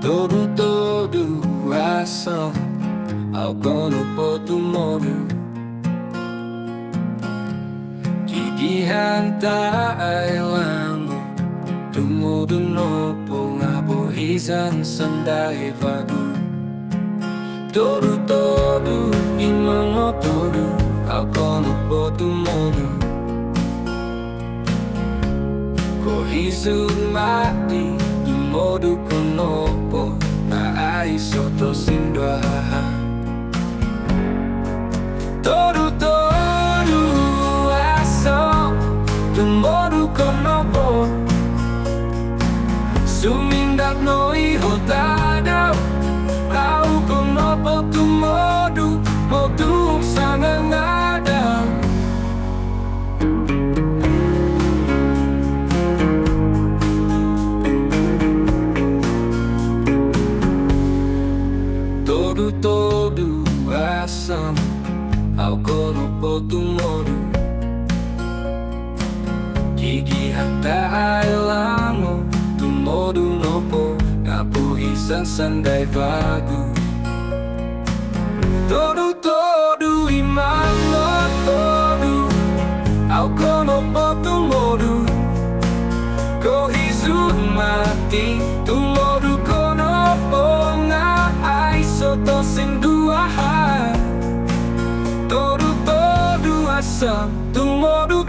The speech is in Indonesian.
Todu-Todu asam Algono potu modu Gigihan tae langu Tumudu nopo ngabohisan sandai vadu Todu-Todu imano todu Algono potu modu Kohisu mati Tumodu konopo Na aiso to sindwaha Todu-Todu asam Tumodu konopo Sumindak no iho tadau Tau konopo tumodu Modu sangang ada Todu-Todu asam Algono potu modu Gigi hata ailango Tumodu nopo Ngapuhisan sandai vagu Todu-Todu imano todu Algono potu modu Kohisu mati Tumodu konopo Soto sinduaha Todu-Todu asam Tumodu